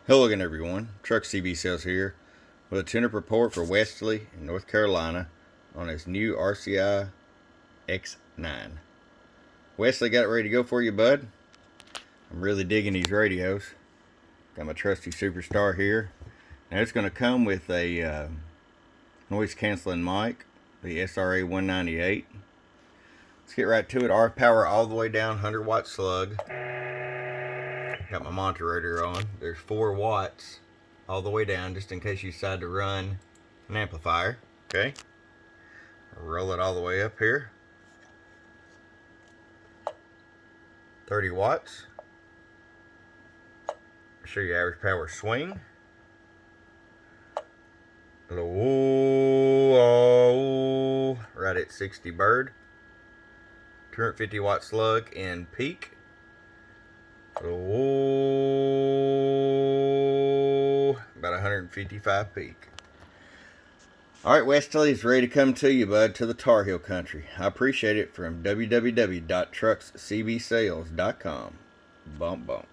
Hello again, everyone. Truck CB Sales here with a tune-up report for Westley in North Carolina on his new RCI X9. Westley, got it ready to go for you, bud? I'm really digging these radios. Got my trusty Superstar here. Now it's going to come with a noise canceling mic, the SRA 198. Let's get right to it. RF power all the way down, 100-watt slug. Got my monitor on. There's 4 watts all the way down, just in case you decide to run an amplifier. Okay, roll it all the way up here. 30 watts. Show you average power swing. Low, right at 60 bird. 250 watt slug in peak. Oh, about 155 peak. Alright, Westley is ready to come to you, bud, to the Tar Heel country. I appreciate it. From www.truckscbsales.com. Bump, bump.